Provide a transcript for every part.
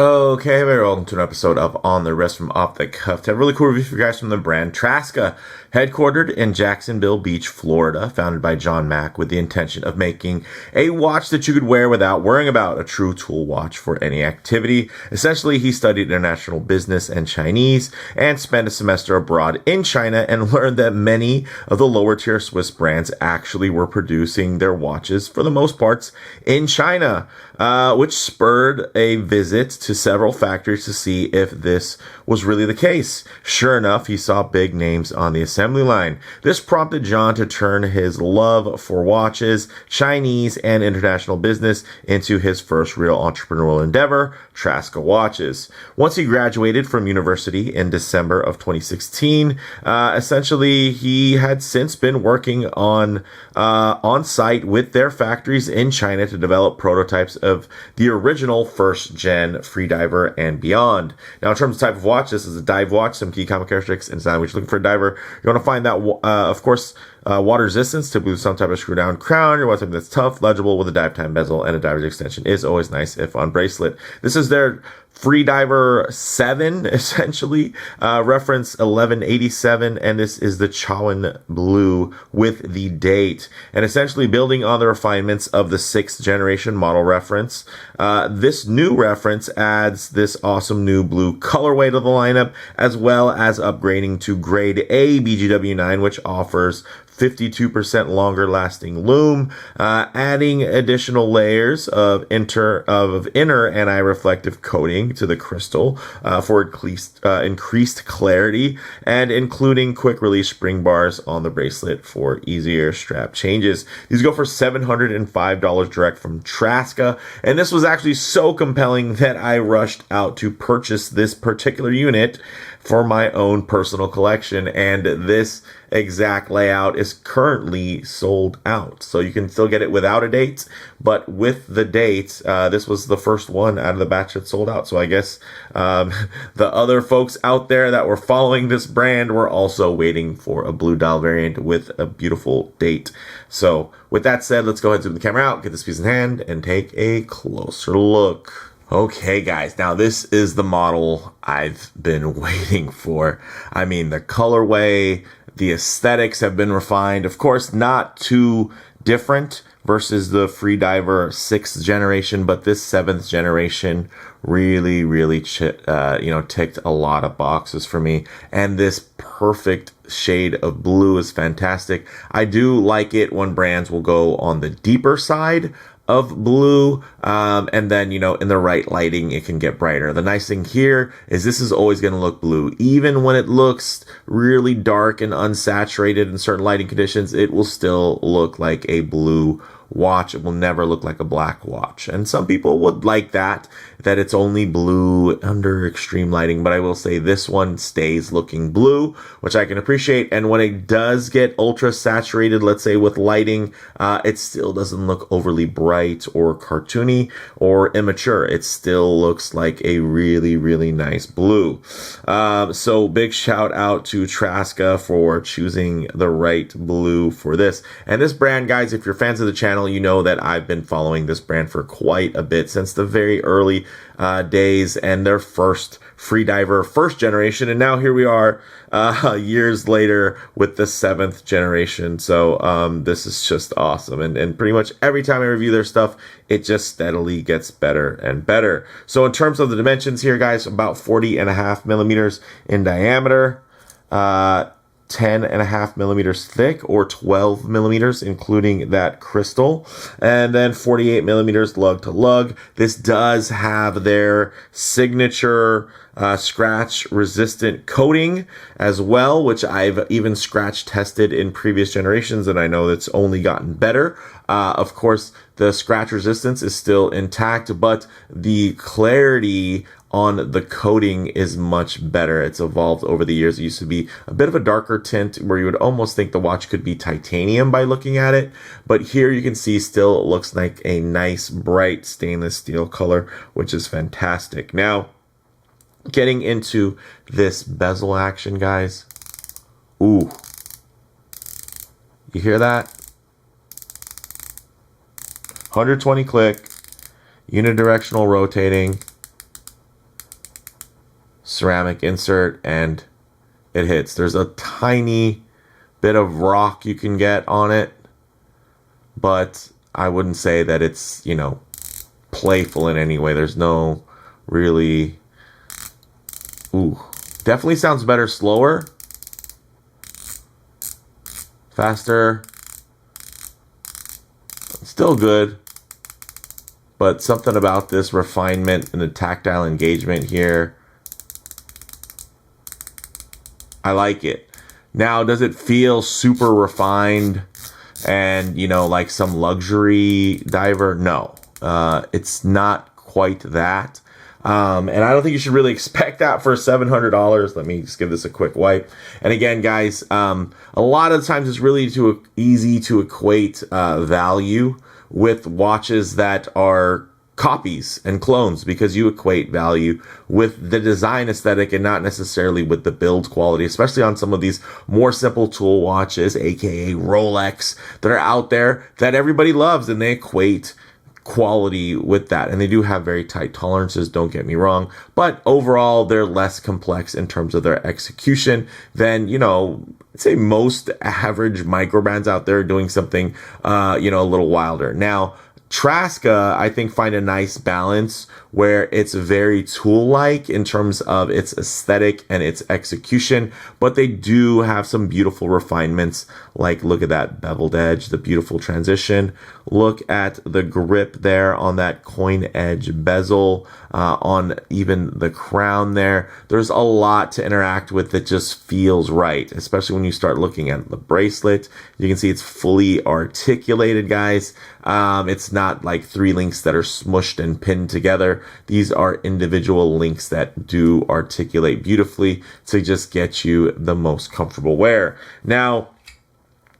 Okay, very welcome to an episode of On the Wrist from Off the Cuff. I have a really cool review for you guys from the brand Traska, headquartered in Jacksonville Beach, Florida, founded by John Mack with the intention of making a watch that you could wear without worrying about, a true tool watch for any activity. Essentially, he studied international business and Chinese and spent a semester abroad in China and learned that many of the lower tier Swiss brands actually were producing their watches for the most parts in China, which spurred a visit to several factories to see if this was really the case. Sure enough, he saw big names on the assembly line. This prompted John to turn his love for watches, Chinese, and international business into his first real entrepreneurial endeavor, Traska Watches. Once he graduated from university in December of 2016, essentially he had since been working on site with their factories in China to develop prototypes of the original first gen Freediver and beyond. Now, in terms of type of watch, this is a dive watch. Some key common characteristics inside which you're looking for a diver. You want to find that, of course, water resistance, typically with some type of screw down crown. You want something that's tough, legible, with a dive time bezel, and a diver's extension is always nice if on bracelet. This is their Freediver 7, essentially, reference 1187, and this is the Chaouen blue with the date. And essentially building on the refinements of the 6th generation model reference, this new reference adds this awesome new blue colorway to the lineup, as well as upgrading to grade A BGW9, which offers 52% longer lasting lume, adding additional layers of inner anti-reflective coating to the crystal for increased clarity, and including quick release spring bars on the bracelet for easier strap changes. These go for $705 direct from Traska, and this was actually so compelling that I rushed out to purchase this particular unit for my own personal collection, and this exact layout is currently sold out. So you can still get it without a date, but with the date, this was the first one out of the batch that sold out. So I guess the other folks out there that were following this brand were also waiting for a blue dial variant with a beautiful date. So with that said, let's go ahead and zoom the camera out, get this piece in hand, and take a closer look. Okay, guys, now this is the model I've been waiting for. I mean, the colorway, the aesthetics have been refined. Of course, not too different versus the Freediver 6th generation, but this 7th generation really ticked a lot of boxes for me. And this perfect shade of blue is fantastic. I do like it when brands will go on the deeper side of blue, and then, in the right lighting, it can get brighter. The nice thing here is this is always going to look blue. Even when it looks really dark and unsaturated in certain lighting conditions, it will still look like a blue watch. It will never look like a black watch. And some people would like that it's only blue under extreme lighting, but I will say this one stays looking blue, which I can appreciate. And when it does get ultra saturated, let's say with lighting, it still doesn't look overly bright or cartoony or immature. It still looks like a really nice blue. So big shout out to Traska for choosing the right blue for this. And this brand, guys, if you're fans of the channel, you know that I've been following this brand for quite a bit, since the very early days and their first Freediver 1st generation, and now here we are years later with the 7th generation. So this is just awesome, and pretty much every time I review their stuff, it just steadily gets better and better. So in terms of the dimensions here, guys, about 40.5 millimeters in diameter, 10.5 millimeters thick, or 12 millimeters, including that crystal, and then 48 millimeters lug to lug. This does have their signature scratch resistant coating as well, which I've even scratch tested in previous generations, and I know it's only gotten better. Of course, the scratch resistance is still intact, but the clarity on the coating is much better. It's evolved over the years. It used to be a bit of a darker tint where you would almost think the watch could be titanium by looking at it, but here you can see still it looks like a nice bright stainless steel color, which is fantastic. Now, getting into this bezel action, guys. Ooh, you hear that? 120 click, unidirectional rotating. ceramic insert, and it hits. There's a tiny bit of rock you can get on it, but I wouldn't say that it's, you know, playful in any way. There's no really... Ooh, definitely sounds better slower. Faster. Still good. But something about this refinement and the tactile engagement here, I like it. Now, does it feel super refined and, you know, like some luxury diver? No, it's not quite that. And I don't think you should really expect that for $700. Let me just give this a quick wipe. And again, guys, a lot of times it's really easy to equate value with watches that are copies and clones, because you equate value with the design aesthetic and not necessarily with the build quality, especially on some of these more simple tool watches, aka Rolex, that are out there that everybody loves, and they equate quality with that. And they do have very tight tolerances, don't get me wrong, but overall they're less complex in terms of their execution than, you know, I'd say most average microbrands out there doing something you know, a little wilder. Now, Traska, I think, find a nice balance where it's very tool-like in terms of its aesthetic and its execution, but they do have some beautiful refinements. Like, look at that beveled edge, the beautiful transition. Look at the grip there on that coin edge bezel, on even the crown there. There's a lot to interact with that just feels right, especially when you start looking at the bracelet. You can see it's fully articulated, guys. It's not like 3 links that are smushed and pinned together. These are individual links that do articulate beautifully to just get you the most comfortable wear. Now,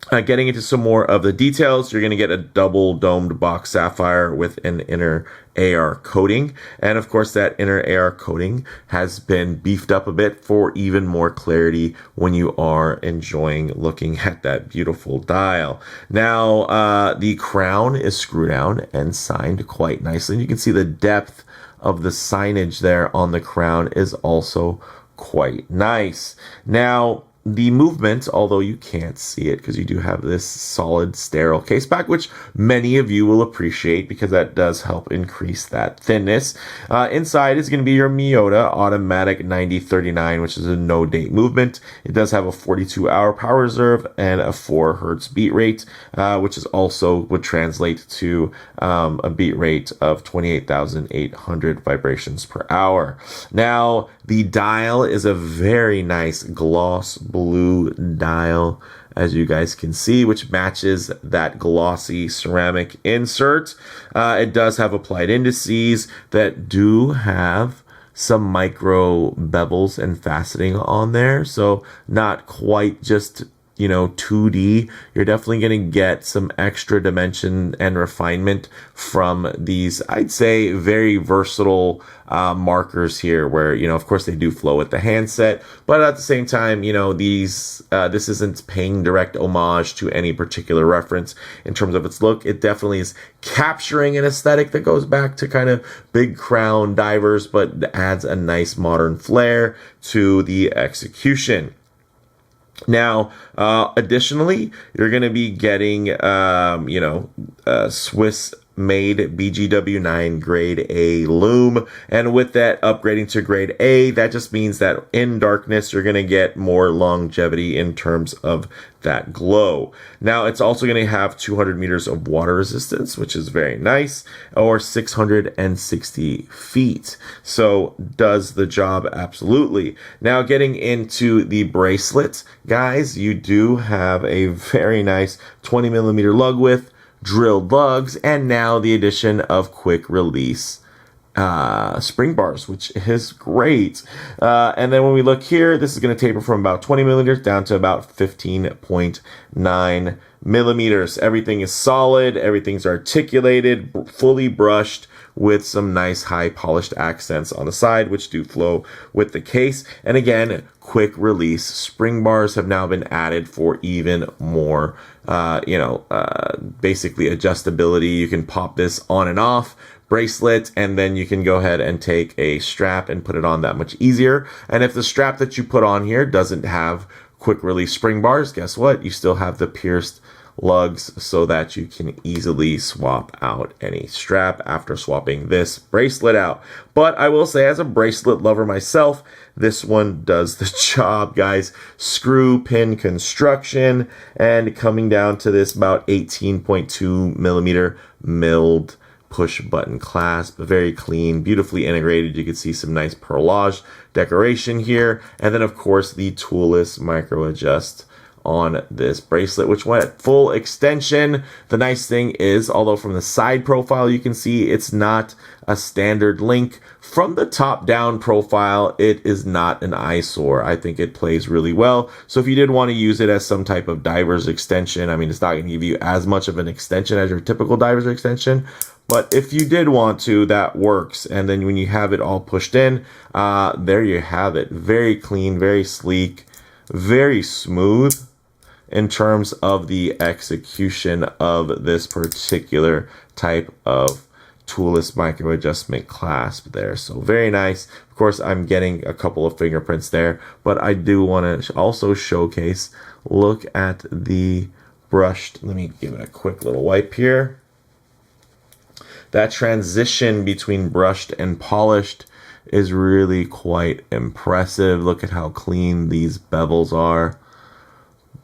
getting into some more of the details, you're going to get a double domed box sapphire with an inner AR coating. And of course, that inner AR coating has been beefed up a bit for even more clarity when you are enjoying looking at that beautiful dial. Now, the crown is screw down and signed quite nicely. And you can see the depth of the signage there on the crown is also quite nice. Now, the movement, although you can't see it because you do have this solid sterile case back, which many of you will appreciate because that does help increase that thinness. Inside is going to be your Miyota Automatic 9039, which is a no date movement. It does have a 42-hour power reserve and a 4 hertz beat rate, which is also would translate to a beat rate of 28,800 vibrations per hour. Now, the dial is a very nice gloss blue dial, as you guys can see, which matches that glossy ceramic insert. It does have applied indices that do have some micro bevels and faceting on there, so not quite just, you know, 2D. You're definitely going to get some extra dimension and refinement from these, I'd say, very versatile markers here, where, you know, of course they do flow with the handset, but at the same time, you know, these this isn't paying direct homage to any particular reference in terms of its look. It definitely is capturing an aesthetic that goes back to kind of big crown divers, but adds a nice modern flair to the execution. Now, additionally, you're going to be getting, Swiss made BGW9 grade A lume, and with that upgrading to grade A, that just means that in darkness you're going to get more longevity in terms of that glow. Now, it's also going to have 200 meters of water resistance, which is very nice, or 660 feet. So does the job absolutely. Now, getting into the bracelet, guys, you do have a very nice 20 millimeter lug width, drilled lugs, and now the addition of quick release spring bars, which is great. And then when we look here, this is going to taper from about 20 millimeters down to about 15.9 millimeters. Everything is solid, everything's articulated, fully brushed, with some nice high polished accents on the side, which do flow with the case. And again, quick release spring bars have now been added for even more, basically adjustability. You can pop this on and off bracelet, and then you can go ahead and take a strap and put it on that much easier. And if the strap that you put on here doesn't have quick release spring bars, guess what? You still have the pierced lugs so that you can easily swap out any strap after swapping this bracelet out. But I will say, as a bracelet lover myself, this one does the job, guys. Screw pin construction, and coming down to this about 18.2 millimeter milled push button clasp. Very clean, beautifully integrated. You can see some nice perlage decoration here, and then of course the toolless micro adjust on this bracelet, which went at full extension. The nice thing is, although from the side profile you can see it's not a standard link, from the top down profile it is not an eyesore. I think it plays really well. So if you did want to use it as some type of diver's extension, I mean, it's not going to give you as much of an extension as your typical diver's extension, but if you did want to, that works. And then when you have it all pushed in, there you have it. Very clean, very sleek, very smooth in terms of the execution of this particular type of toolless micro adjustment clasp there. So very nice. Of course, I'm getting a couple of fingerprints there, but I do want to also showcase, look at the brushed, let me give it a quick little wipe here. That transition between brushed and polished is really quite impressive. Look at how clean these bevels are.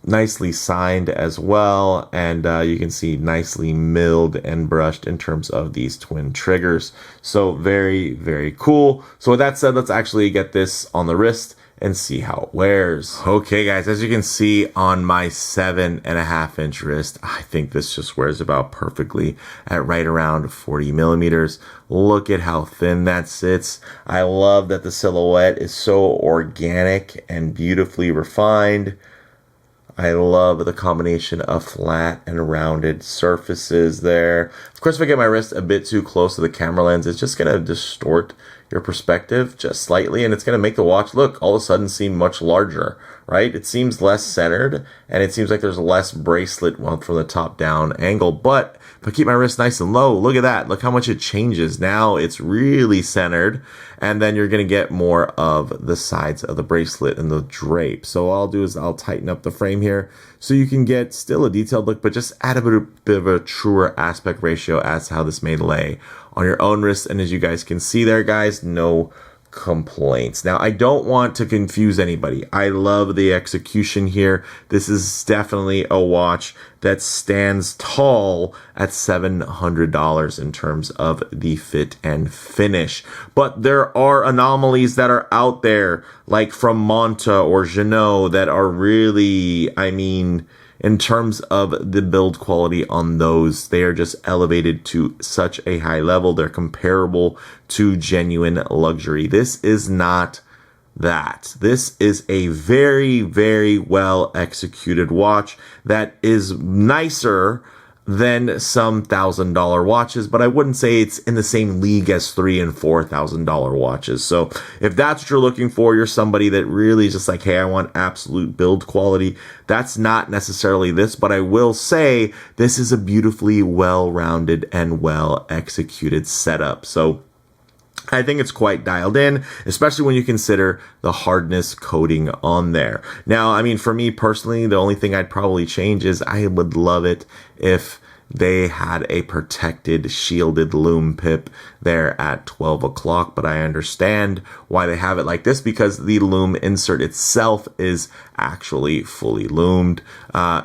Nicely signed as well, and you can see nicely milled and brushed in terms of these twin triggers. So very, very cool. So with that said, let's actually get this on the wrist and see how it wears. Okay guys, as you can see on my 7.5 inch wrist, I think this just wears about perfectly at right around 40 millimeters. Look at how thin that sits. I love that the silhouette is so organic and beautifully refined. I love the combination of flat and rounded surfaces there. Of course, if I get my wrist a bit too close to the camera lens, it's just going to distort your perspective just slightly, and it's going to make the watch look all of a sudden seem much larger, right? It seems less centered, and it seems like there's less bracelet from the top down angle. But if I keep my wrist nice and low, look at that. Look how much it changes. Now it's really centered, and then you're going to get more of the sides of the bracelet and the drape. So all I'll do is I'll tighten up the frame here so you can get still a detailed look, but just add a bit of a truer aspect ratio as to how this may lay on your own wrist. And as you guys can see there, guys, no complaints. Now, I don't want to confuse anybody. I love the execution here. This is definitely a watch that stands tall at $700 in terms of the fit and finish. But there are anomalies that are out there, like from Monta or Janot, that are really, I mean, in terms of the build quality on those, they are just elevated to such a high level. They're comparable to genuine luxury. This is not that. This is a very, very well executed watch that is nicer than some $1,000 watches, but I wouldn't say it's in the same league as $3,000 and $4,000 watches. So if that's what you're looking for, you're somebody that really is just like, hey, I want absolute build quality. That's not necessarily this, but I will say this is a beautifully well-rounded and well-executed setup. So I think it's quite dialed in, especially when you consider the hardness coating on there. Now, I mean, for me personally, the only thing I'd probably change is I would love it if they had a protected shielded lume pip there at 12 o'clock, but I understand why they have it like this, because the lume insert itself is actually fully lumed.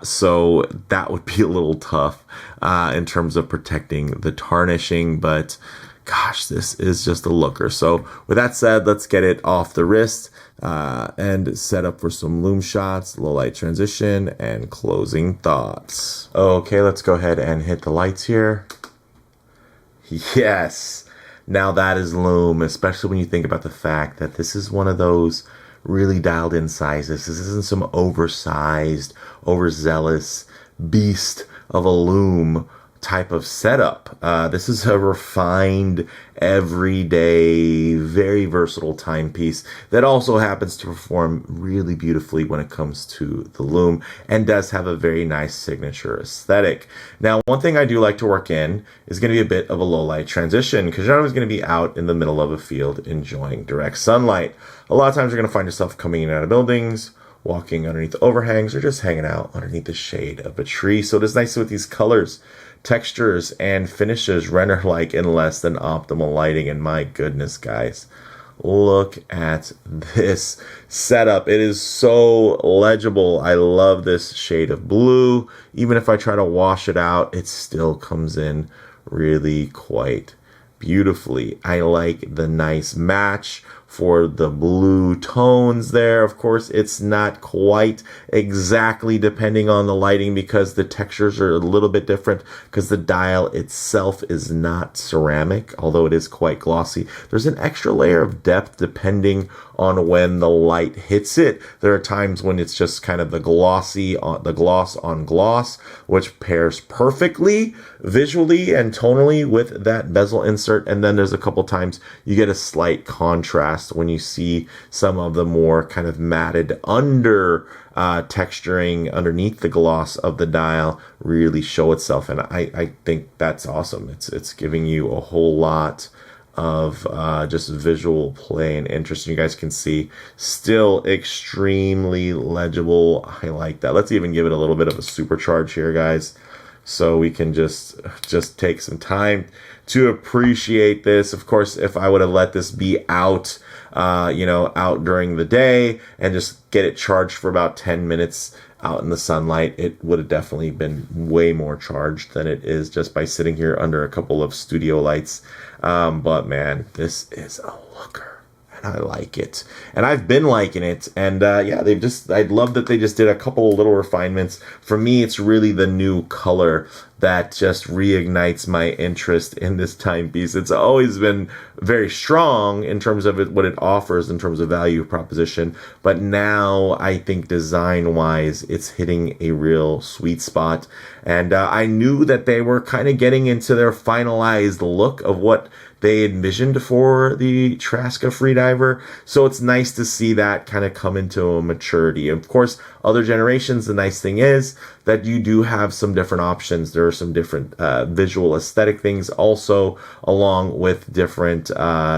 So that would be a little tough in terms of protecting the tarnishing, but gosh, this is just a looker. So with that said, let's get it off the wrist and set up for some lume shots, low light transition, and closing thoughts. Okay, let's go ahead and hit the lights here. Yes, now that is lume, especially when you think about the fact that this is one of those really dialed in sizes. This isn't some oversized, overzealous beast of a lume type of setup. This is a refined everyday, very versatile timepiece that also happens to perform really beautifully when it comes to the Lume and does have a very nice signature aesthetic. Now, one thing I do like to work in is going to be a bit of a low light transition, because you're always going to be out in the middle of a field enjoying direct sunlight. A lot of times you're going to find yourself coming in and out of buildings, walking underneath overhangs, or just hanging out underneath the shade of a tree. So it is nice with these colors, textures, and finishes render like in less than optimal lighting. And my goodness, guys, look at this setup. It is so legible. I love this shade of blue. Even if I try to wash it out, it still comes in really quite beautifully. I like the nice match for the blue tones there. Of course, it's not quite exactly depending on the lighting, because the textures are a little bit different, because the dial itself is not ceramic, although it is quite glossy. There's an extra layer of depth depending on when the light hits it. There are times when it's just kind of the gloss on gloss, which pairs perfectly visually and tonally with that bezel insert. And then there's a couple times you get a slight contrast when you see some of the more kind of matted under texturing underneath the gloss of the dial really show itself. And I think that's awesome. It's giving you a whole lot of just visual play and interest. You guys can see still extremely legible. I like that. Let's even give it a little bit of a supercharge here, guys, so we can just take some time to appreciate this. Of course, if I would have let this be out out during the day and just get it charged for about 10 minutes out in the sunlight, it would have definitely been way more charged than it is just by sitting here under a couple of studio lights. But man, this is a looker. I like it, and I've been liking it. And I love that they just did a couple of little refinements. For me, it's really the new color that just reignites my interest in this timepiece. It's always been very strong in terms of what it offers in terms of value proposition, but now I think design-wise, it's hitting a real sweet spot. And I knew that they were kind of getting into their finalized look of what they envisioned for the Traska Freediver. So it's nice to see that kind of come into a maturity. Of course, other generations, the nice thing is that you do have some different options. There are some different visual aesthetic things also, along with different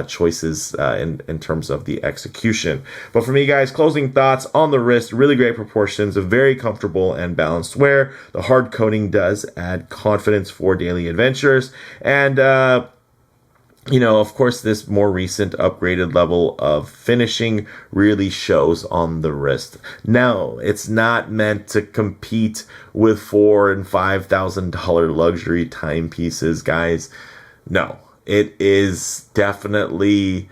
choices in terms of the execution. But for me, guys, closing thoughts on the wrist: really great proportions, a very comfortable and balanced wear. The hard coating does add confidence for daily adventures. And of course, this more recent upgraded level of finishing really shows on the wrist. Now, it's not meant to compete with $4,000 and $5,000 luxury timepieces, guys. No, it is definitely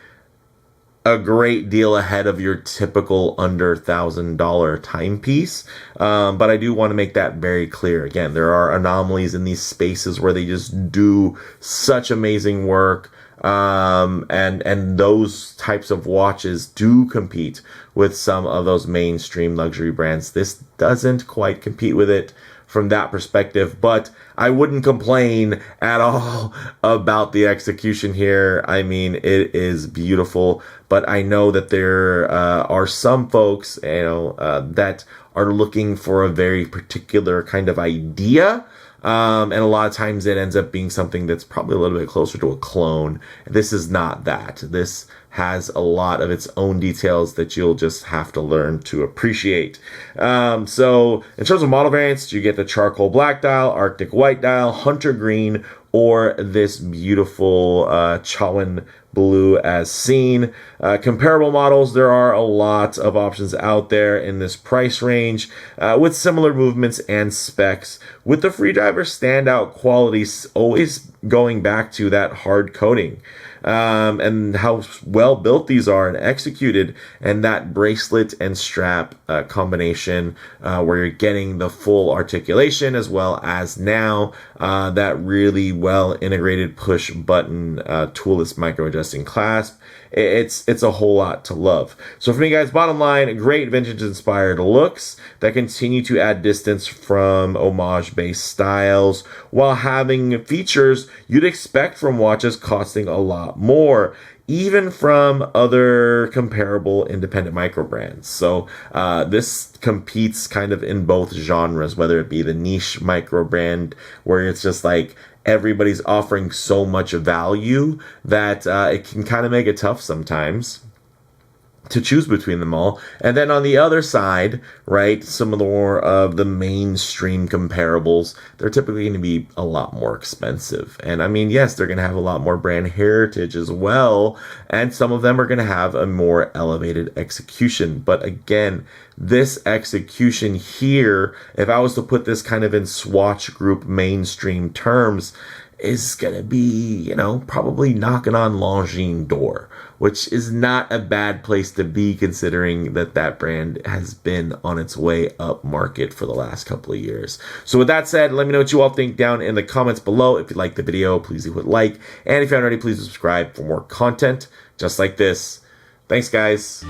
a great deal ahead of your typical under $1,000 timepiece. But I do want to make that very clear. Again, there are anomalies in these spaces where they just do such amazing work. And those types of watches do compete with some of those mainstream luxury brands. This doesn't quite compete with it from that perspective, but I wouldn't complain at all about the execution here. I mean, it is beautiful, but I know that there are some folks, that are looking for a very particular kind of idea. And a lot of times it ends up being something that's probably a little bit closer to a clone. This is not that. This has a lot of its own details that you'll just have to learn to appreciate. So in terms of model variants, you get the charcoal black dial, Arctic white dial, hunter green, or this beautiful Chaouen blue as seen. Comparable models, there are a lot of options out there in this price range with similar movements and specs, with the Freediver standout qualities always going back to that hard coating and how well built these are and executed, and that bracelet and strap combination where you're getting the full articulation, as well as now that really well integrated push button toolless micro adjusting clasp it's a whole lot to love. So for me, guys, bottom line, great vintage-inspired looks that continue to add distance from homage-based styles while having features you'd expect from watches costing a lot more, even from other comparable independent micro brands. So this competes kind of in both genres, whether it be the niche micro brand where it's just like everybody's offering so much value that it can kind of make it tough sometimes to choose between them all. And then on the other side, right, some of the more of the mainstream comparables, they're typically going to be a lot more expensive. And I mean, yes, they're going to have a lot more brand heritage as well, and some of them are going to have a more elevated execution. But again, this execution here, if I was to put this kind of in Swatch Group mainstream terms, is going to be, you know, probably knocking on Longines door, which is not a bad place to be considering that that brand has been on its way up market for the last couple of years. So with that said, let me know what you all think down in the comments below. If you liked the video, please leave a like. And if you haven't already, please subscribe for more content just like this. Thanks, guys.